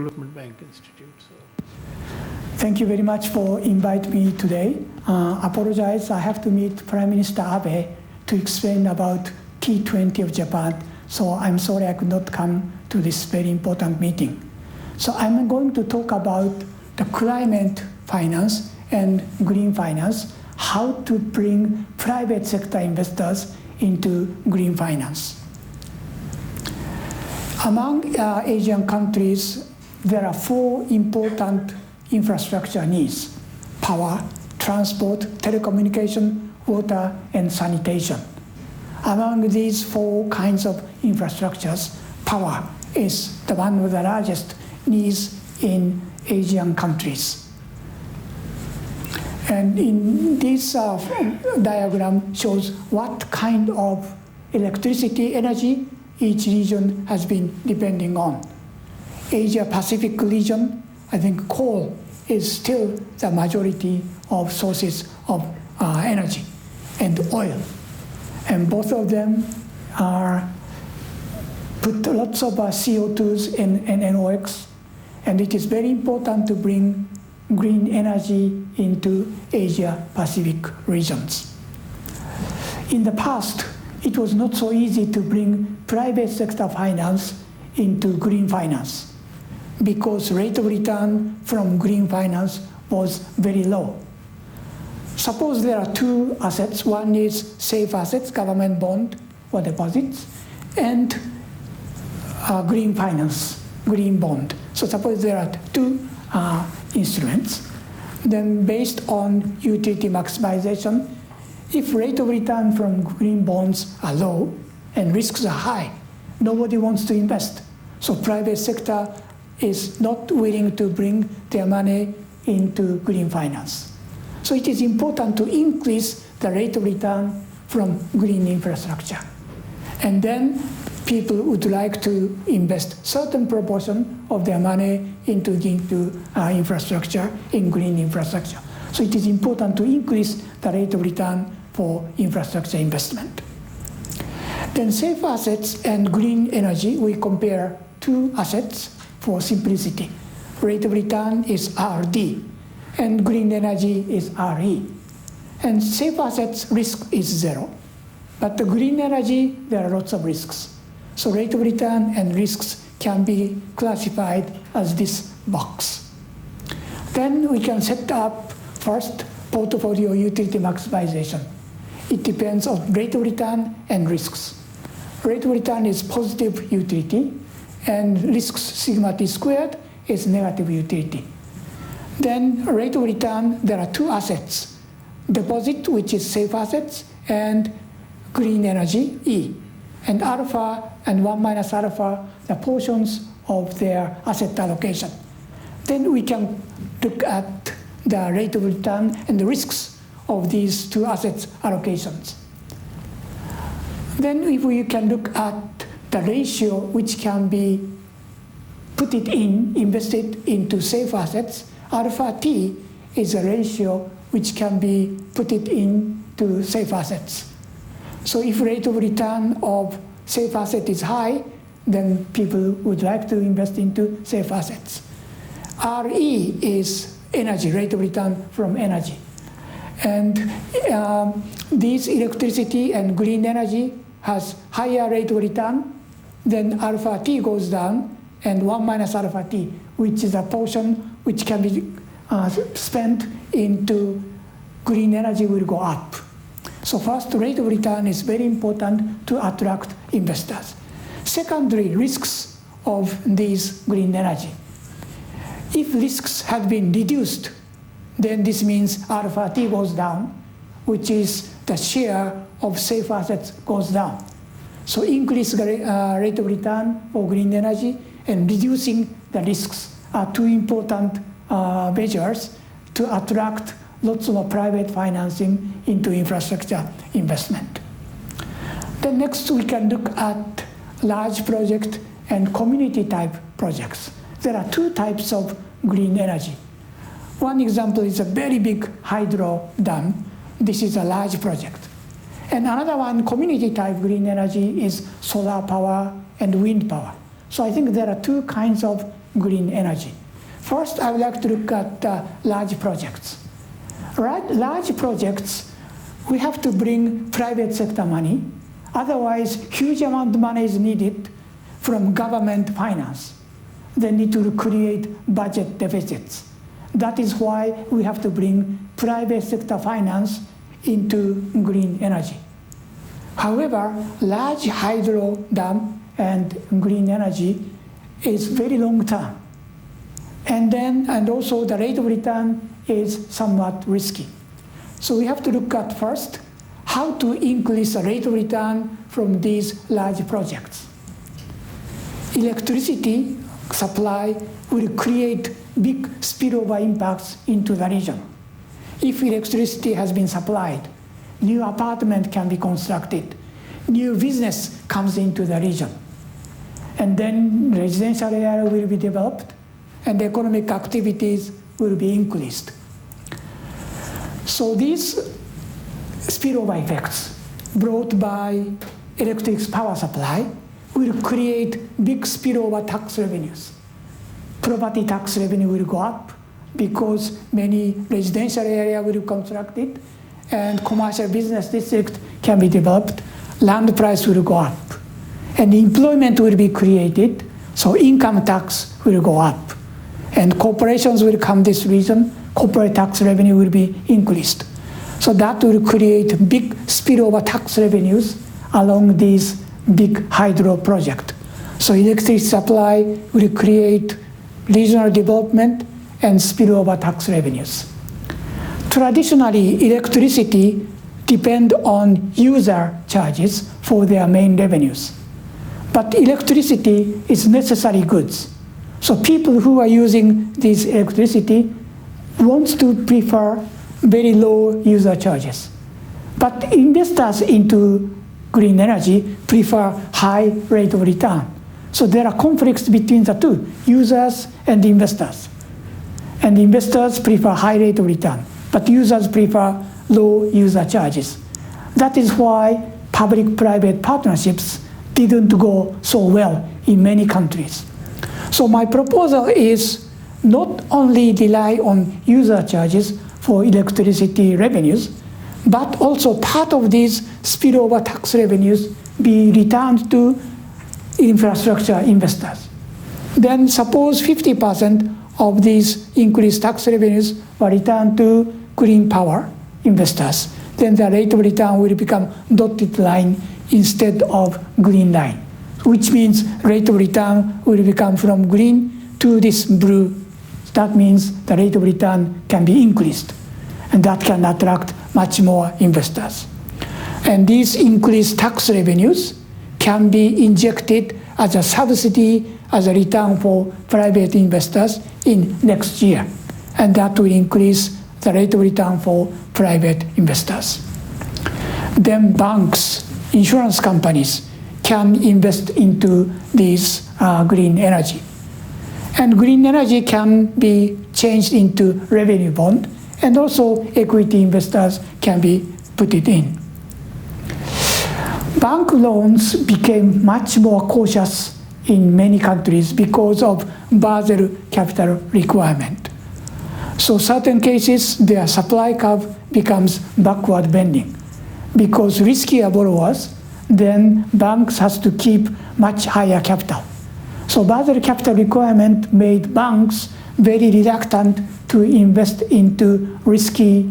Development Bank Institute. So. Thank you very much for inviting me today. Apologize, I have to meet Prime Minister Abe to explain about T20 of Japan. So I'm sorry I could not come to this very important meeting. So I'm going to talk about the climate finance and green finance, how to bring private sector investors into green finance. Among Asian countries, there are 4 important infrastructure needs: power, transport, telecommunication, water, and sanitation. Among these 4 kinds of infrastructures, power is the one of the largest needs in Asian countries. And in this diagram shows what kind of electricity energy each region has been depending on. Asia Pacific region, I think coal is still the majority of sources of energy, and oil. And both of them put lots of CO2s and NOx, and it is very important to bring green energy into Asia Pacific regions. In the past, it was not so easy to bring private sector finance into green finance because rate of return from green finance was very low. Suppose there are 2 assets. One is safe assets, government bond or deposits, and green finance, green bond. So suppose there are 2 instruments. Then based on utility maximization, if rate of return from green bonds are low and risks are high, nobody wants to invest. So private sector is not willing to bring their money into green finance. So it is important to increase the rate of return from green infrastructure. And then people would like to invest certain proportion of their money into infrastructure, in green infrastructure. So it is important to increase the rate of return for infrastructure investment. Then safe assets and green energy, we compare 2 assets for simplicity. Rate of return is RD, and green energy is RE. And safe assets risk is 0. But the green energy, there are lots of risks. So rate of return and risks can be classified as this box. Then we can set up first portfolio utility maximization. It depends on rate of return and risks. Rate of return is positive utility, and risks sigma t squared is negative utility. Then rate of return, there are 2 assets: deposit, which is safe assets, and green energy, E. And alpha and 1 minus alpha, the portions of their asset allocation. Then we can look at the rate of return and the risks of these 2 assets allocations. Then if we can look at the ratio which can be invested into safe assets, alpha t is a ratio which can be put it into safe assets. So if rate of return of safe asset is high, then people would like to invest into safe assets. RE is energy, rate of return from energy. And this electricity and green energy has higher rate of return, then alpha t goes down, and 1 minus alpha t, which is a portion which can be spent into green energy, will go up. So first, rate of return is very important to attract investors. Secondly, risks of these green energy. If risks had been reduced, then this means alpha t goes down, which is the share of safe assets goes down. So increase the rate of return for green energy and reducing the risks are 2 important measures to attract lots of private financing into infrastructure investment. Then next we can look at large project and community type projects. There are 2 types of green energy. One example is a very big hydro dam. This is a large project. And another one, community type green energy, is solar power and wind power. So I think there are 2 kinds of green energy. First, I would like to look at large projects. Large projects, we have to bring private sector money. Otherwise, huge amount of money is needed from government finance. They need to create budget deficits. That is why we have to bring private sector finance into green energy. However, large hydro dam and green energy is very long term. And also the rate of return is somewhat risky. So we have to look at first how to increase the rate of return from these large projects. Electricity supply will create big spillover impacts into the region. If electricity has been supplied, new apartment can be constructed, new business comes into the region, and then residential area will be developed, and economic activities will be increased. So these spillover effects brought by electric power supply will create big spillover tax revenues. Property tax revenue will go up because many residential area will be constructed and commercial business district can be developed. Land price will go up and employment will be created, so income tax will go up. And corporations will come this region, corporate tax revenue will be increased. So that will create big spillover tax revenues along these big hydro project. So electricity supply will create regional development and spillover tax revenues. Traditionally, electricity depend on user charges for their main revenues. But electricity is necessary goods. So people who are using this electricity wants to prefer very low user charges. But investors into green energy prefer high rate of return. So there are conflicts between the two, users and investors. And investors prefer high rate of return, but users prefer low user charges. That is why public-private partnerships didn't go so well in many countries. So my proposal is not only rely on user charges for electricity revenues, but also part of these spillover tax revenues be returned to infrastructure investors. Then suppose 50% of these increased tax revenues were returned to green power investors. Then the rate of return will become dotted line instead of green line, which means rate of return will become from green to this blue. That means the rate of return can be increased, and that can attract much more investors. And these increased tax revenues can be injected as a subsidy, as a return for private investors in next year. And that will increase the rate of return for private investors. Then banks, insurance companies can invest into this green energy. And green energy can be changed into revenue bond, and also equity investors can be put it in. Bank loans became much more cautious in many countries because of Basel capital requirement. So certain cases, their supply curve becomes backward bending. Because riskier borrowers, then banks has to keep much higher capital. So Basel capital requirement made banks very reluctant to invest into risky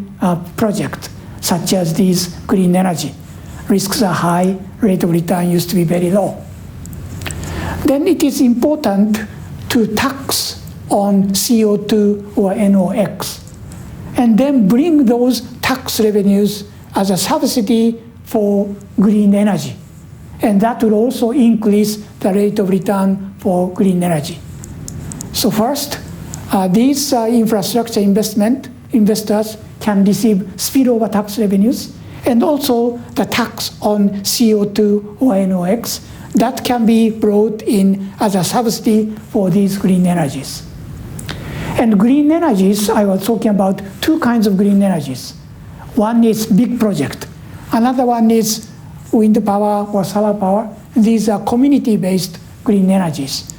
projects, such as these green energy. Risks are high, rate of return used to be very low. Then it is important to tax on CO2 or NOx, and then bring those tax revenues as a subsidy for green energy. And that will also increase the rate of return for green energy. So first, these infrastructure investors can receive spillover tax revenues, and also the tax on CO2 or NOx that can be brought in as a subsidy for these green energies. And green energies, I was talking about two kinds of green energies. One is big project. Another one is wind power or solar power. These are community-based green energies.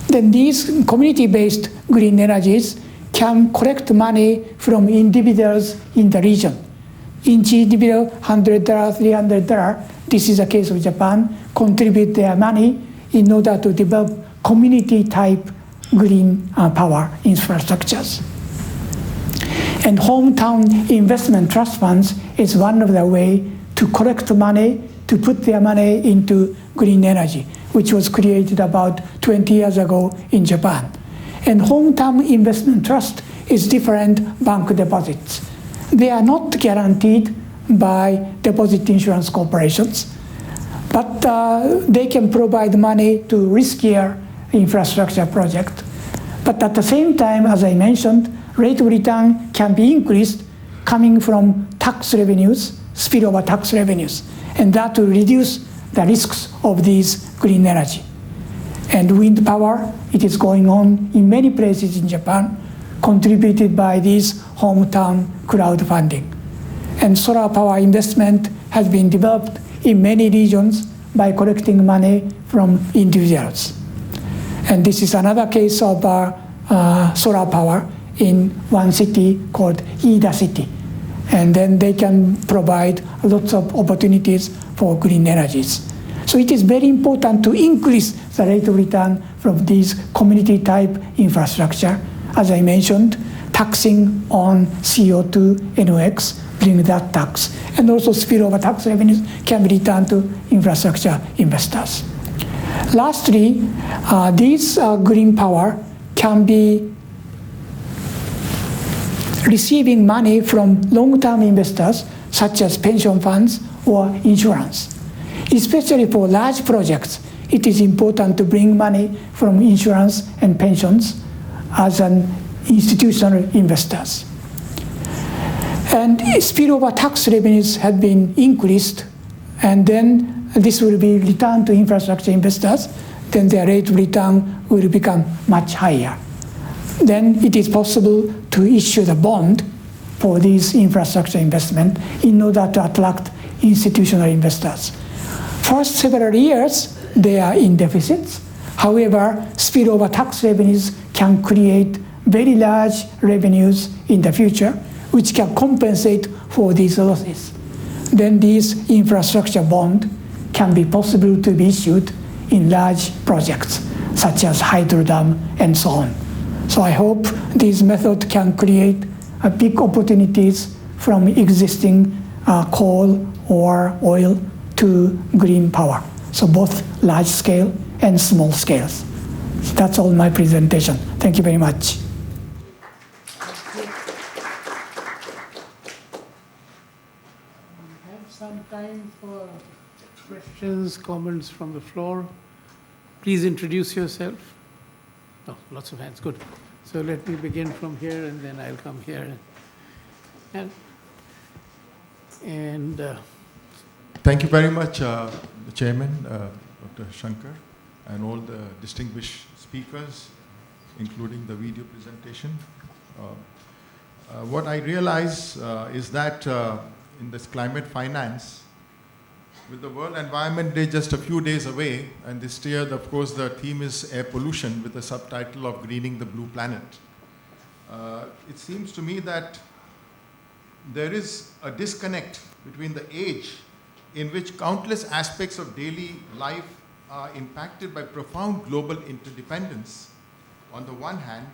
Then these community-based green energies can collect money from individuals in the region. Each individual, $100, $300, this is the case of Japan, contribute their money in order to develop community-type green power infrastructures. And hometown investment trust funds is one of the ways to collect money, to put their money into green energy, which was created about 20 years ago in Japan. And hometown investment trust is different bank deposits. They are not guaranteed by deposit insurance corporations, but they can provide money to riskier infrastructure projects. But at the same time, as I mentioned, rate of return can be increased coming from tax revenues, spillover tax revenues, and that will reduce the risks of these green energy. And wind power, it is going on in many places in Japan, contributed by this hometown crowdfunding. And solar power investment has been developed in many regions by collecting money from individuals. And this is another case of solar power in one city called Ida City. And then they can provide lots of opportunities for green energies. So it is very important to increase the rate of return from these community-type infrastructure. As I mentioned, taxing on CO2, NOx, bring that tax. And also spillover tax revenues can be returned to infrastructure investors. Lastly, these green power can be receiving money from long-term investors, such as pension funds or insurance. Especially for large projects, it is important to bring money from insurance and pensions as an institutional investors. And spillover tax revenues have been increased, and then this will be returned to infrastructure investors, then their rate of return will become much higher. Then it is possible to issue the bond for these infrastructure investment in order to attract institutional investors. First several years, they are in deficits. However, spillover tax revenues can create very large revenues in the future, which can compensate for these losses. Then these infrastructure bond can be possible to be issued in large projects, such as hydro dam and so on. So I hope this method can create big opportunities from existing coal or oil to green power. So both large scale and small scales. So that's all my presentation. Thank you very much. We have some time for questions, comments from the floor. Please introduce yourself. Oh, lots of hands, good. So let me begin from here and then I'll come here. And thank you very much, the Chairman, Dr. Shankar, and all the distinguished speakers, including the video presentation. What I realize is that in this climate finance, with the World Environment Day just a few days away, and this year, of course, the theme is air pollution with the subtitle of Greening the Blue Planet. It seems to me that there is a disconnect between the age in which countless aspects of daily life are impacted by profound global interdependence on the one hand,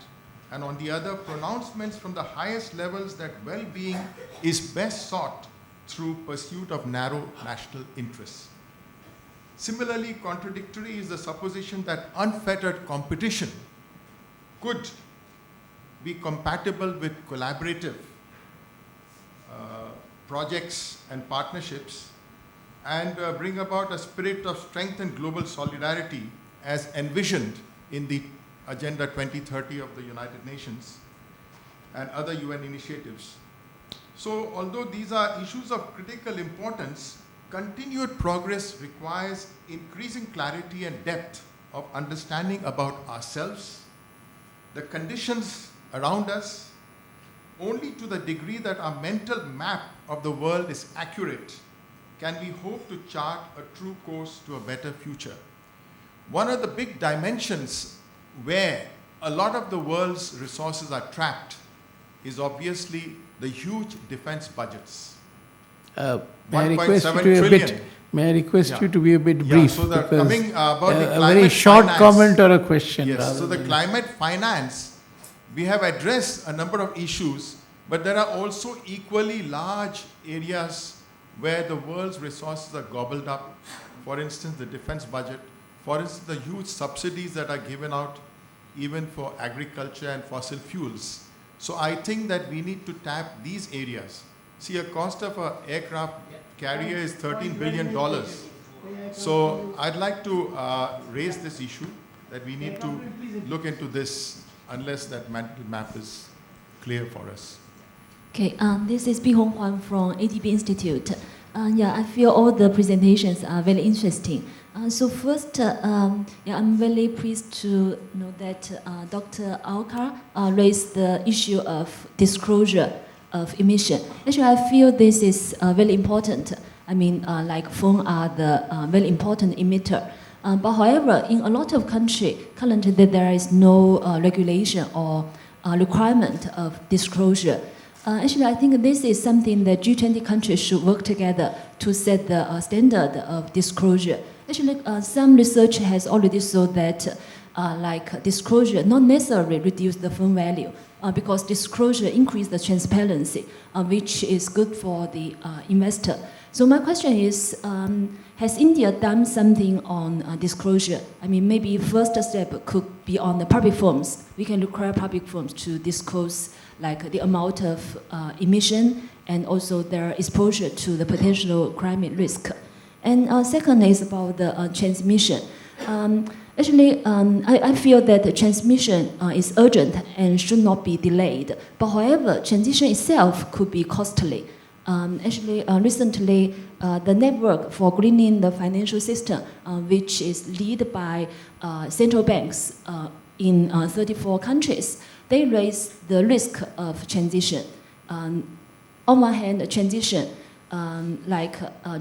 and on the other, pronouncements from the highest levels that well-being is best sought through pursuit of narrow national interests. Similarly, contradictory is the supposition that unfettered competition could be compatible with collaborative projects and partnerships and bring about a spirit of strength and global solidarity as envisioned in the Agenda 2030 of the United Nations and other UN initiatives. So, although these are issues of critical importance, continued progress requires increasing clarity and depth of understanding about ourselves, the conditions around us. Only to the degree that our mental map of the world is accurate can we hope to chart a true course to a better future. One of the big dimensions where a lot of the world's resources are trapped is obviously the huge defense budgets. May I request you 1.7 to be a bit, trillion. may I request Yeah. you to be a bit brief? So the because, coming about the a climate very short finance. comment or a question. Yes, rather so the than- climate finance, we have addressed a number of issues, but there are also equally large areas where the world's resources are gobbled up. For instance, the defense budget. For instance, the huge subsidies that are given out even for agriculture and fossil fuels. So I think that we need to tap these areas. See, a cost of an aircraft carrier is $13 billion. So I'd like to raise this issue that we need to look into this unless that mental map is clear for us. Okay, this is Bi Hong Huan from ADB Institute. Yeah, I feel all the presentations are very interesting. So first, I'm very pleased to know that Dr. Alkar raised the issue of disclosure of emission. Actually, I feel this is very important. I mean, like phone are the very important emitter. But however, in a lot of countries, currently there is no regulation or requirement of disclosure. Actually, I think this is something that G20 countries should work together to set the standard of disclosure. Actually, some research has already shown that like disclosure not necessarily reduce the firm value because disclosure increase the transparency, which is good for the investor. So my question is, has India done something on disclosure? I mean, maybe first step could be on the public firms. We can require public firms to disclose like the amount of emission and also their exposure to the potential climate risk. And second is about the transmission. Actually, I feel that the transmission is urgent and should not be delayed. But however, transition itself could be costly. Actually, recently, the network for greening the financial system, which is led by central banks in 34 countries, they raise the risk of transition. On one hand, transition,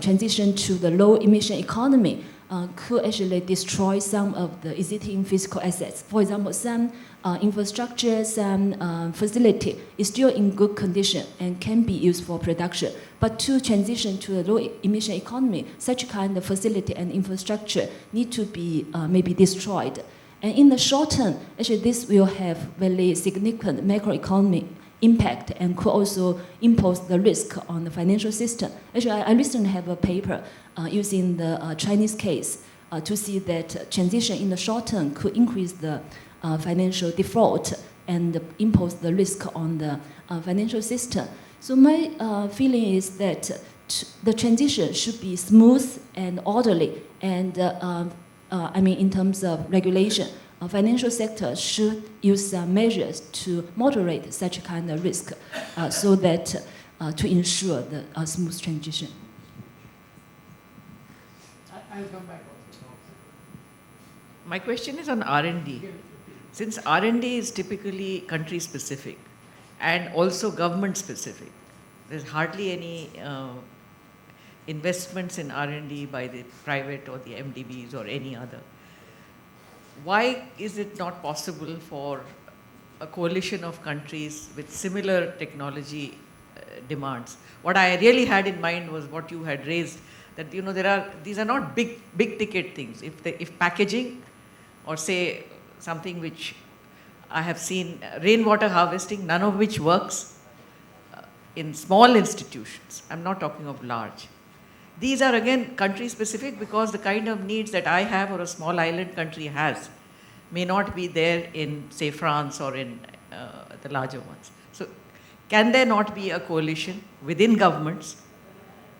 transition to the low emission economy could actually destroy some of the existing physical assets. For example, some infrastructure, some facility is still in good condition and can be used for production. But to transition to a low emission economy, such kind of facility and infrastructure need to be maybe destroyed. And in the short term, actually this will have very significant macroeconomic impact and could also impose the risk on the financial system. Actually, I recently have a paper using the Chinese case to see that transition in the short term could increase the financial default and impose the risk on the financial system. So my feeling is that the transition should be smooth and orderly, and I mean in terms of regulation, financial sector should use some measures to moderate such kind of risk so that to ensure the smooth transition. I'll come back. My question is on R&D. Since R&D is typically country specific and also government specific, there's hardly any investments in R&D by the private or the MDBs or any other. Why is it not possible for a coalition of countries with similar technology demands? What I really had in mind was what you had raised, that these are not big ticket things. If packaging, or say something which I have seen, rainwater harvesting, none of which works in small institutions. I'm not talking of large. These are again country specific because the kind of needs that I have or a small island country has may not be there in, say, France or in the larger ones. So can there not be a coalition within governments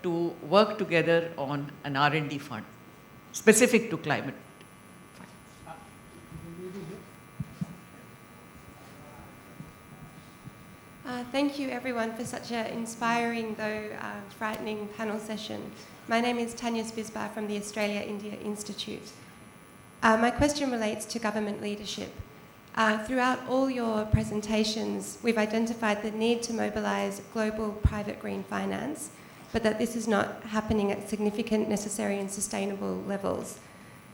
to work together on an R&D fund specific to climate? Thank you everyone for such an inspiring though frightening panel session. My name is Tanya Spisbar from the Australia-India Institute. My question relates to government leadership. Throughout all your presentations, we've identified the need to mobilise global private green finance, but that this is not happening at significant, necessary and sustainable levels.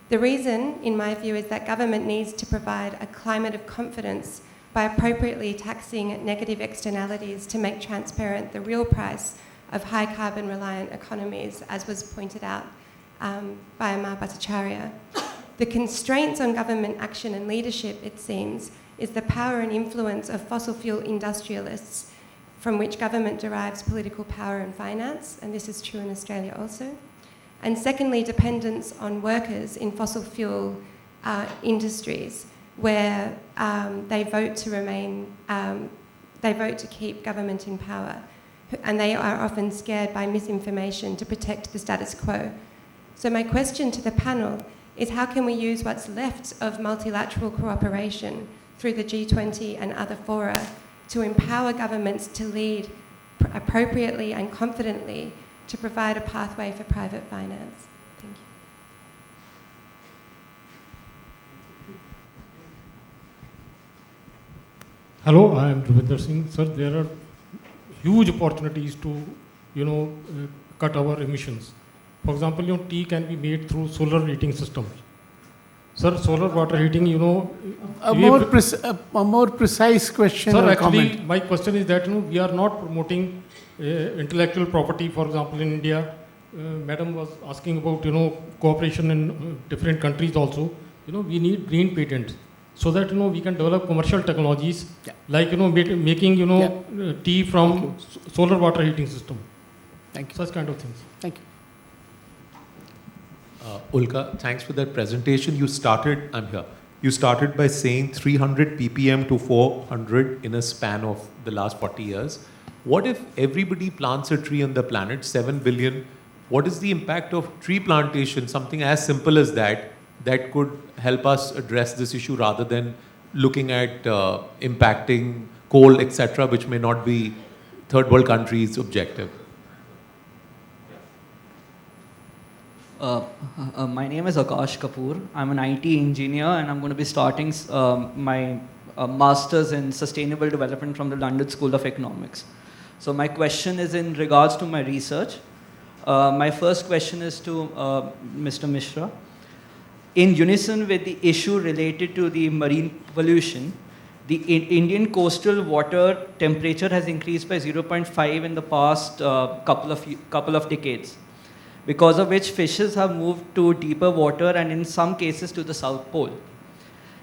The reason, in my view, is that government needs to provide a climate of confidence by appropriately taxing negative externalities to make transparent the real price of high carbon reliant economies, as was pointed out by Amar Bhattacharya. The constraints on government action and leadership, it seems, is the power and influence of fossil fuel industrialists from which government derives political power and finance, and this is true in Australia also. And secondly, dependence on workers in fossil fuel industries where they vote to keep government in power. And they are often scared by misinformation to protect the status quo. So my question to the panel is, how can we use what's left of multilateral cooperation through the G20 and other fora to empower governments to lead appropriately and confidently to provide a pathway for private finance? Thank you. Hello, I am Ravinder Singh. Sir, there are huge opportunities to, cut our emissions. For example, tea can be made through solar heating systems. Sir, solar water heating, A more precise question sir, or actually, comment. my question is that we are not promoting intellectual property. For example, in India, Madam was asking about cooperation in different countries also. We need green patents so that we can develop commercial technologies like making tea from solar water heating system. Thank you. Such kind of things. Thank you. Ulka, thanks for that presentation. You started by saying 300 ppm to 400 in a span of the last 40 years. What if everybody plants a tree on the planet, 7 billion? What is the impact of tree plantation, something as simple as that could help us address this issue rather than looking at impacting coal, etc., which may not be third world countries' objective? My name is Akash Kapoor. I'm an IT engineer and I'm going to be starting my master's in sustainable development from the London School of Economics. So my question is in regards to my research. My first question is to Mr. Mishra. In unison with the issue related to the marine pollution, the Indian coastal water temperature has increased by 0.5 in the past couple of decades, because of which fishes have moved to deeper water and in some cases to the South Pole.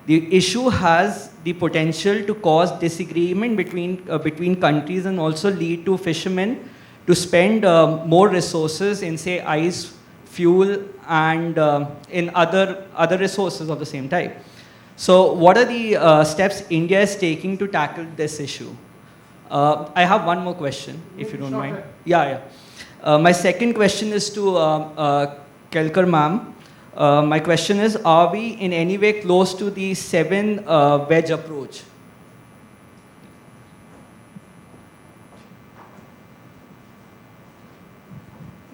The issue has the potential to cause disagreement between countries and also lead to fishermen to spend more resources in, say, ice, fuel, and in other resources of the same type. So what are the steps India is taking to tackle this issue? I have one more question, if you don't mind. Yeah. My second question is to Kelkar ma'am. My question is, are we in any way close to the 7 wedge approach?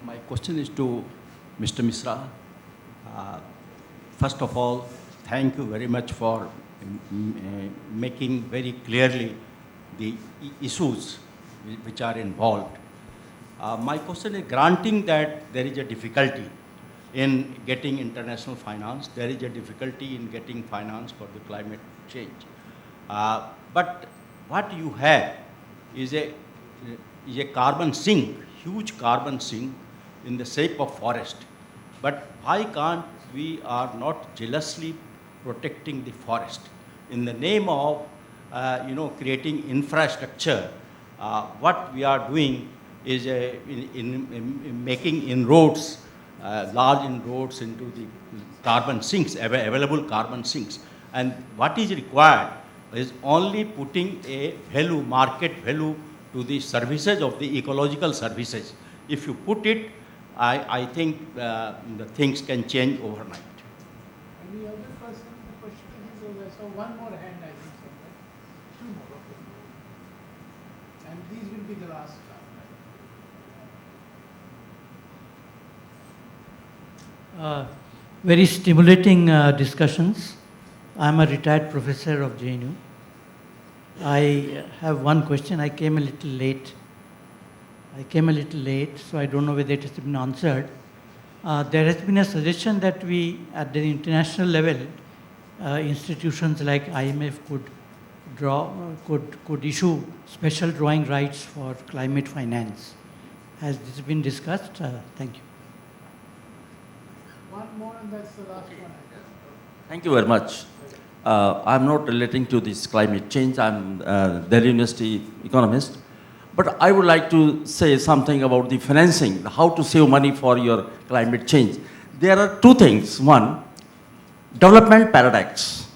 My question is to Mr. Mishra. First of all, thank you very much for making very clearly the issues which are involved. My question is, granting that there is a difficulty in getting international finance, there is a difficulty in getting finance for the climate change. But what you have is a carbon sink, huge carbon sink in the shape of forest. But why can't we are not jealously protecting the forest? In the name of creating infrastructure, what we are doing is in making inroads, large inroads into the carbon sinks, available carbon sinks. And what is required is only putting a value, market value to the services of the ecological services. If you put it, I think the things can change overnight. And the other person, the question is over. So one more hand, I think, so, right? 2 more. Okay. And these will be the last round. Very stimulating discussions. I'm a retired professor of JNU. I have one question. I came a little late, so I don't know whether it has been answered. There has been a suggestion that we, at the international level, institutions like IMF could issue special drawing rights for climate finance. Has this been discussed? Thank you. One more and that's the last one. Thank you very much. I'm not relating to this climate change. I'm Delhi University economist. But I would like to say something about the financing, how to save money for your climate change. There are two things. One, development paradox.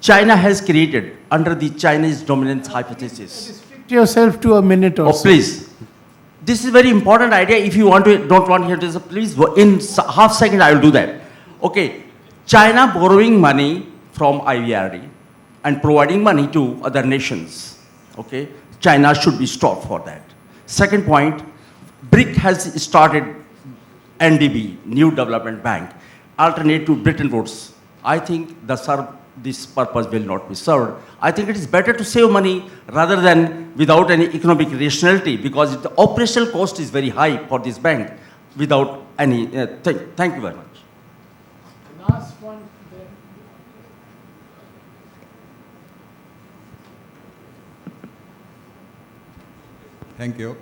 China has created under the Chinese dominance hypothesis. Restrict yourself to a minute or so. Please. This is a very important idea. If you don't want to hear this, please, in half second I will do that. Okay. China borrowing money from ICRIER and providing money to other nations. Okay. China should be stopped for that. Second point, BRIC has started NDB, New Development Bank, alternate to Bretton Woods. I think this purpose will not be served. I think it is better to save money rather than without any economic rationality, because the operational cost is very high for this bank without any thing. Thank you very much. Last one there. Thank you.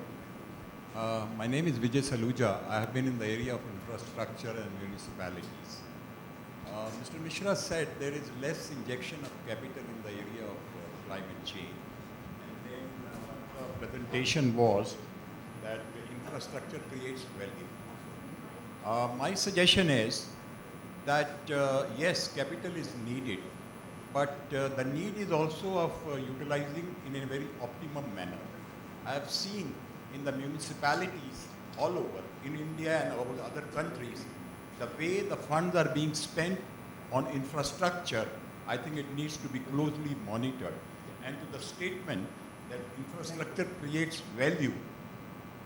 My name is Vijay Saluja. I have been in the area of infrastructure and municipalities. Mr. Mishra said there is less injection of capital in the area of climate change. And then the presentation was that infrastructure creates value. My suggestion is that yes, capital is needed, but the need is also of utilizing in a very optimum manner. I have seen in the municipalities all over, in India and over other countries, the way the funds are being spent on infrastructure, I think it needs to be closely monitored. And to the statement that infrastructure creates value,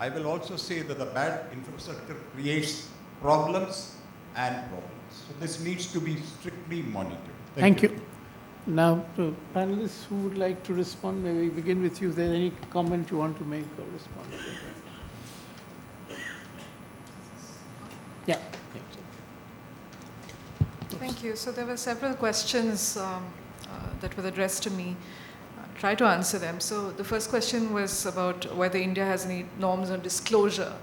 I will also say that the bad infrastructure creates problems and problems. So this needs to be strictly monitored. Thank you. Now, panelists who would like to respond, may we begin with you. Is there any comment you want to make or respond to? Yeah. Thank you. So there were several questions that were addressed to me. I'll try to answer them. So the first question was about whether India has any norms on disclosure.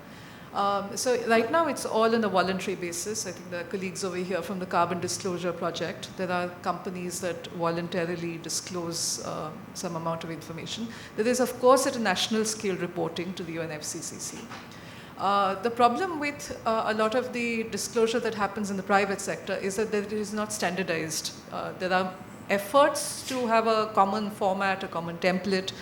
So right now it's all on a voluntary basis. I think the colleagues over here from the Carbon Disclosure Project, there are companies that voluntarily disclose some amount of information. There is, of course, at a national scale reporting to the UNFCCC. The problem with a lot of the disclosure that happens in the private sector is that it is not standardized. There are efforts to have a common format, a common template,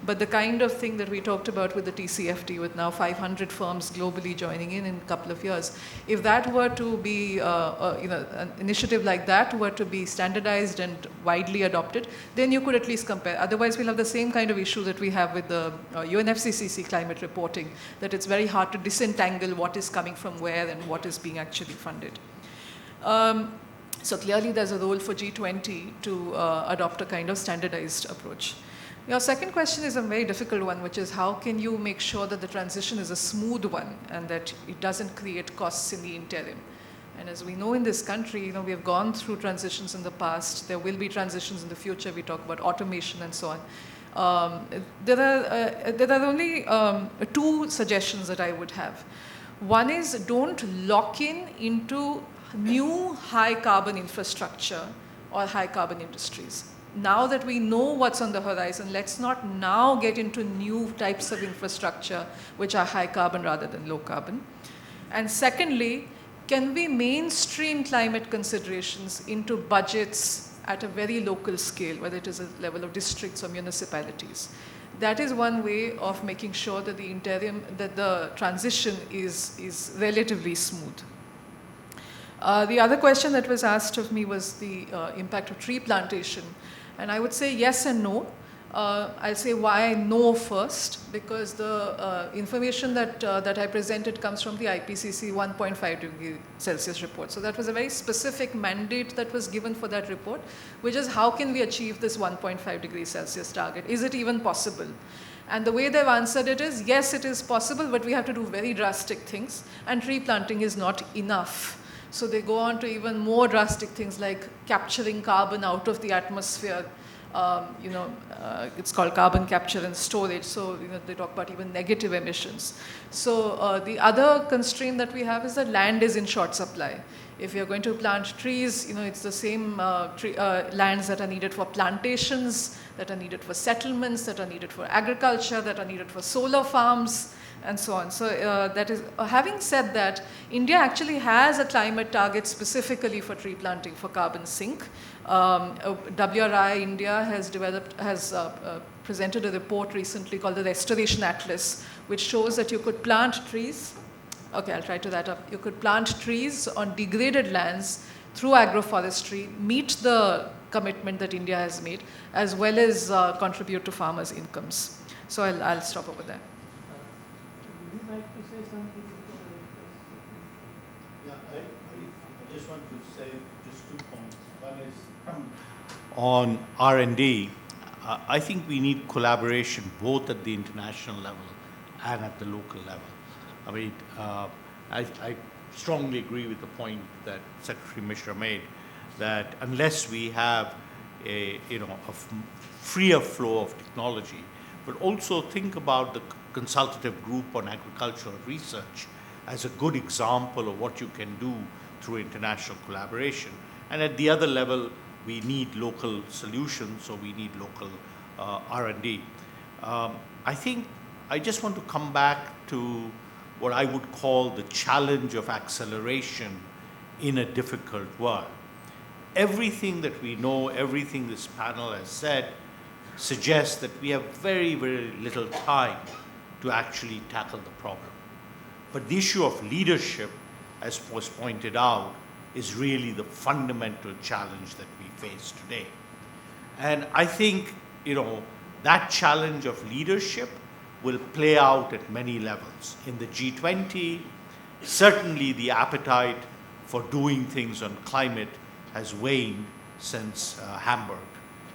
but the kind of thing that we talked about with the TCFD, with now 500 firms globally joining in a couple of years, if that were to be, an initiative like that were to be standardized and widely adopted, then you could at least compare. Otherwise, we'll have the same kind of issue that we have with the UNFCCC climate reporting, that it's very hard to disentangle what is coming from where and what is being actually funded. So clearly, there's a role for G20 to adopt a kind of standardized approach. Your second question is a very difficult one, which is how can you make sure that the transition is a smooth one and that it doesn't create costs in the interim? And as we know in this country, we have gone through transitions in the past. There will be transitions in the future. We talk about automation and so on. There are only two suggestions that I would have. One is don't lock in into new high carbon infrastructure or high carbon industries. Now that we know what's on the horizon, let's not now get into new types of infrastructure which are high carbon rather than low carbon. And secondly, can we mainstream climate considerations into budgets at a very local scale, whether it is a level of districts or municipalities? That is one way of making sure that the transition is relatively smooth. The other question that was asked of me was the impact of tree plantation. And I would say yes and no. I'll say why no first, because the information that I presented comes from the IPCC 1.5 degree Celsius report. So that was a very specific mandate that was given for that report, which is how can we achieve this 1.5 degrees Celsius target? Is it even possible? And the way they've answered it is, yes, it is possible, but we have to do very drastic things, and tree planting is not enough. So they go on to even more drastic things like capturing carbon out of the atmosphere. It's called carbon capture and storage. So they talk about even negative emissions. So the other constraint that we have is that land is in short supply. If you're going to plant trees, it's the same lands that are needed for plantations, that are needed for settlements, that are needed for agriculture, that are needed for solar farms, and so on. So that is, having said that, India actually has a climate target specifically for tree planting for carbon sink. WRI India has presented a report recently called the Restoration Atlas, which shows that you could plant trees. Okay, I'll try to that up. You could plant trees on degraded lands through agroforestry, meet the commitment that India has made, as well as contribute to farmers' incomes. So I'll stop over there. Would you like to say something? Yeah, I just want to say just 2 points. One is on R&D. I think we need collaboration both at the international level and at the local level. I mean, I strongly agree with the point that Secretary Mishra made, that unless we have a freer flow of technology, but also think about the consultative group on agricultural research as a good example of what you can do through international collaboration. And at the other level, we need local solutions, or we need local R&D. I think I just want to come back to what I would call the challenge of acceleration in a difficult world. Everything that we know, everything this panel has said, suggests that we have very, very little time to actually tackle the problem. But the issue of leadership, as was pointed out, is really the fundamental challenge that we face today. And I think, that challenge of leadership will play out at many levels. In the G20, certainly the appetite for doing things on climate has waned since Hamburg.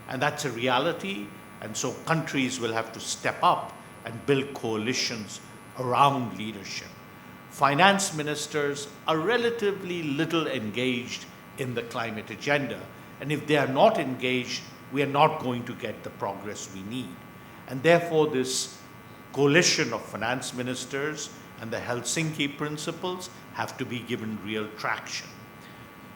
And that's a reality, and so countries will have to step up and build coalitions around leadership. Finance ministers are relatively little engaged in the climate agenda, and if they are not engaged, we are not going to get the progress we need. And therefore, this coalition of finance ministers and the Helsinki principles have to be given real traction.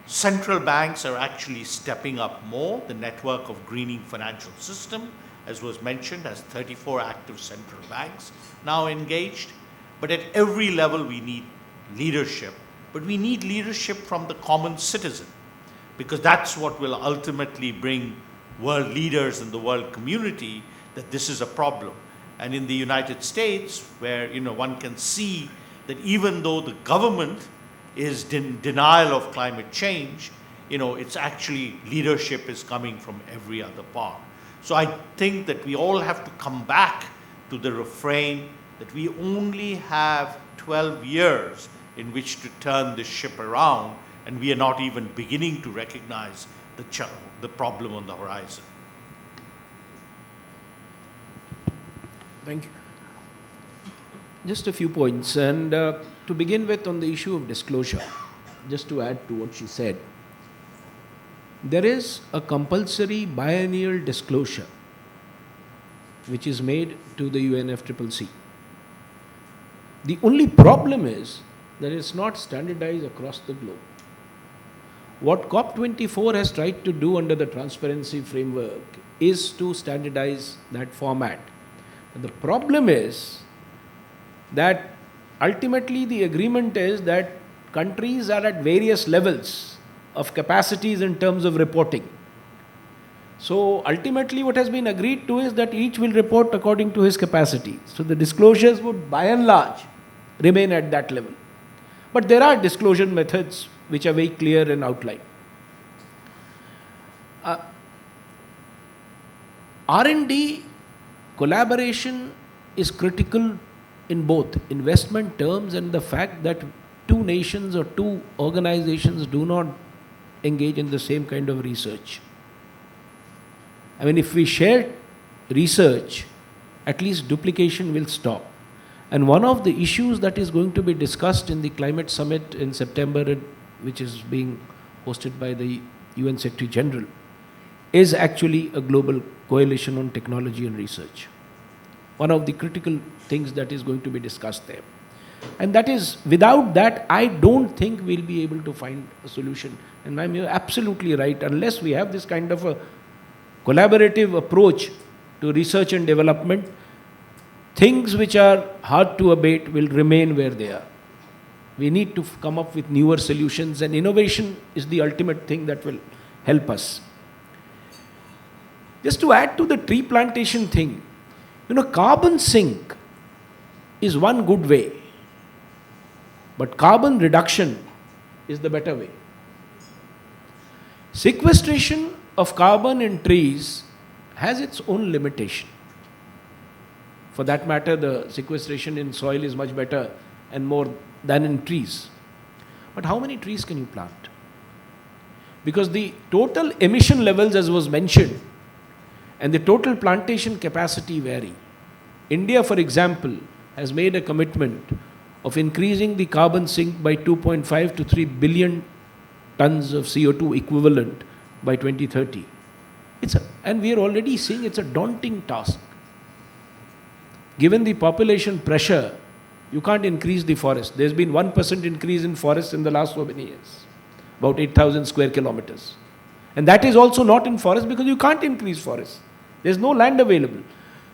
Central banks are actually stepping up more. The network of greening financial system, as was mentioned, has 34 active central banks now engaged. But at every level we need leadership. But we need leadership from the common citizen, because that's what will ultimately bring world leaders and the world community that this is a problem. And in the United States, where one can see that even though the government is in denial of climate change, it's actually leadership is coming from every other part. So I think that we all have to come back to the refrain that we only have 12 years in which to turn this ship around, and we are not even beginning to recognize the problem on the horizon. Thank you. Just a few points, and to begin with, on the issue of disclosure, just to add to what she said, there is a compulsory biennial disclosure which is made to the UNFCCC. The only problem is that it's not standardized across the globe. What COP24 has tried to do under the transparency framework is to standardize that format. And the problem is that ultimately the agreement is that countries are at various levels of capacities in terms of reporting. So ultimately what has been agreed to is that each will report according to his capacity. So the disclosures would by and large remain at that level. But there are disclosure methods which are very clear and outlined. R&D collaboration is critical in both investment terms and the fact that two nations or two organizations do not engage in the same kind of research. I mean, if we share research, at least duplication will stop. And one of the issues that is going to be discussed in the climate summit in September, which is being hosted by the UN Secretary General, is actually a global coalition on technology and research. One of the critical things that is going to be discussed there. And that is, without that, I don't think we'll be able to find a solution. And I'm absolutely right, unless we have this kind of a collaborative approach to research and development, things which are hard to abate will remain where they are. We need to come up with newer solutions, and innovation is the ultimate thing that will help us. Just to add to the tree plantation thing, carbon sink is one good way, but carbon reduction is the better way. Sequestration of carbon in trees has its own limitation. For that matter, the sequestration in soil is much better and more than in trees. But how many trees can you plant? Because the total emission levels, as was mentioned, and the total plantation capacity vary. India, for example, has made a commitment of increasing the carbon sink by 2.5 to 3 billion tons of CO2 equivalent by 2030. And we are already seeing it's a daunting task. Given the population pressure, you can't increase the forest. There's been 1% increase in forests in the last so many years, about 8,000 square kilometers. And that is also not in forest because you can't increase forests. There's no land available.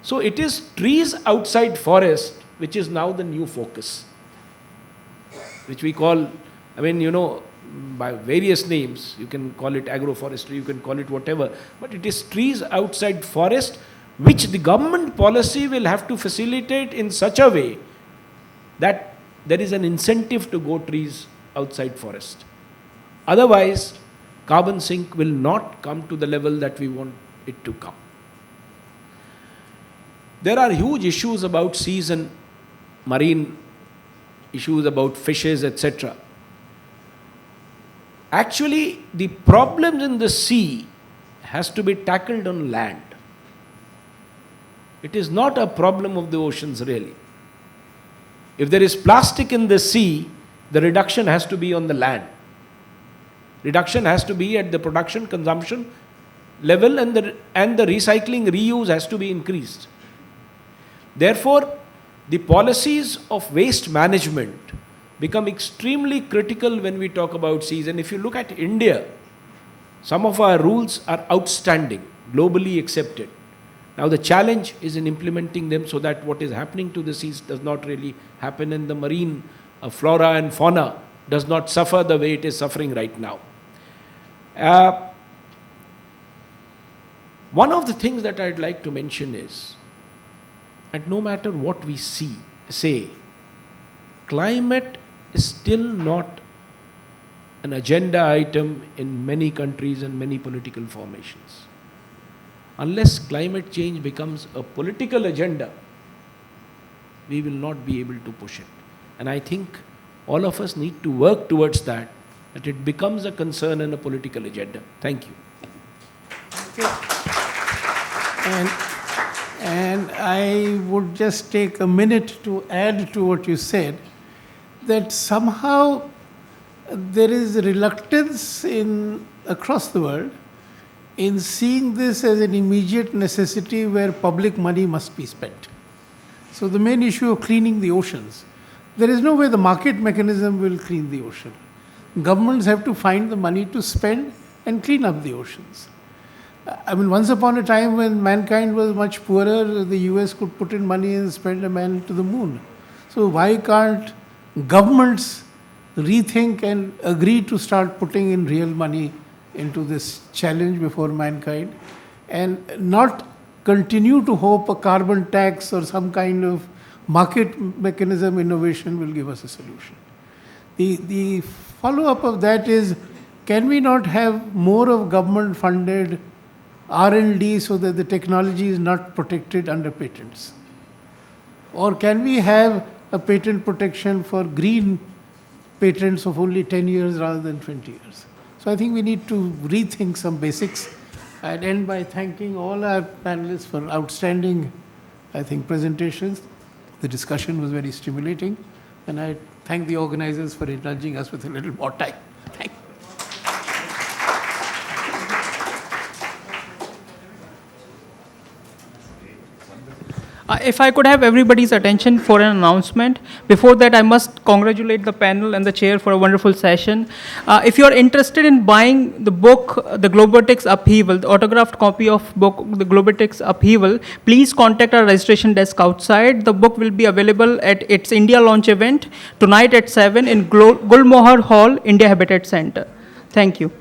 So it is trees outside forest which is now the new focus, which we call, by various names. You can call it agroforestry, you can call it whatever, but it is trees outside forest, which the government policy will have to facilitate in such a way that there is an incentive to go trees outside forest. Otherwise, carbon sink will not come to the level that we want it to come. There are huge issues about seas and marine issues about fishes, etc. Actually, the problems in the sea has to be tackled on land. It is not a problem of the oceans really. If there is plastic in the sea, the reduction has to be on the land. Reduction has to be at the production, consumption level, and the recycling, reuse has to be increased. Therefore, the policies of waste management become extremely critical when we talk about seas. And if you look at India, some of our rules are outstanding, globally accepted. Now the challenge is in implementing them so that what is happening to the seas does not really happen, and the marine flora and fauna does not suffer the way it is suffering right now. One of the things that I'd like to mention is, and no matter what we say, climate is still not an agenda item in many countries and many political formations. Unless climate change becomes a political agenda, we will not be able to push it. And I think all of us need to work towards that it becomes a concern and a political agenda. Thank you. And I would just take a minute to add to what you said, that somehow there is reluctance across the world in seeing this as an immediate necessity where public money must be spent. So the main issue of cleaning the oceans, there is no way the market mechanism will clean the ocean. Governments have to find the money to spend and clean up the oceans. Once upon a time when mankind was much poorer, the US could put in money and spend a man to the moon. So why can't governments rethink and agree to start putting in real money into this challenge before mankind, and not continue to hope a carbon tax or some kind of market mechanism innovation will give us a solution. The follow-up of that is, can we not have more of government-funded R&D so that the technology is not protected under patents? Or can we have a patent protection for green patents of only 10 years rather than 20 years? So I think we need to rethink some basics. I'd end by thanking all our panelists for outstanding I think, presentations. The discussion was very stimulating, and I thank the organizers for indulging us with a little more time. Thank you. If I could have everybody's attention for an announcement. Before that, I must congratulate the panel and the chair for a wonderful session. If you are interested in buying the book, The Globotics Upheaval, the autographed copy of book, The Globotics Upheaval, please contact our registration desk outside. The book will be available at its India launch event tonight at 7 in Gulmohar Hall, India Habitat Center. Thank you.